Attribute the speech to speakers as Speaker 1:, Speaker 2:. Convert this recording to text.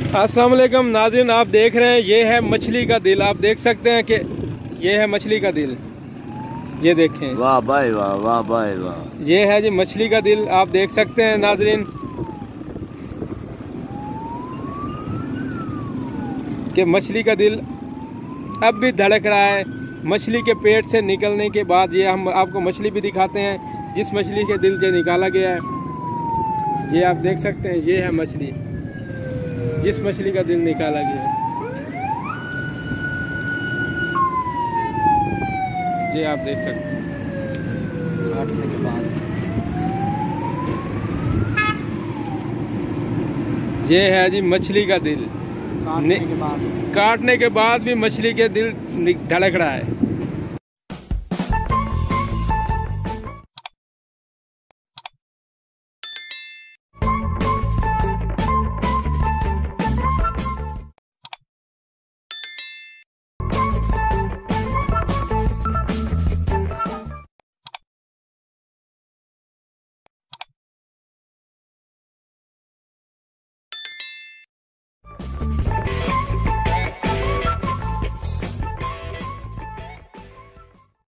Speaker 1: अस्सलाम वालेकुम नाज़रीन, आप देख रहे हैं ये है मछली का दिल। आप देख सकते हैं कि ये है मछली का दिल। ये देखें,
Speaker 2: वाह भाई वाह, वाह भाई वाह।
Speaker 1: ये है जी मछली का दिल। आप देख सकते हैं नाज़रीन कि मछली का दिल अब भी धड़क रहा है। मछली के पेट से निकलने के बाद ये हम आपको मछली भी दिखाते हैं जिस मछली के दिल से निकाला गया है। ये आप देख सकते हैं, ये है मछली जिस मछली का दिल निकाला गया है। ये आप देख सकते हैं
Speaker 3: काटने के बाद।
Speaker 1: ये है जी मछली का दिल।
Speaker 3: काटने के बाद
Speaker 1: काटने के बाद भी मछली के दिल धड़क रहा है।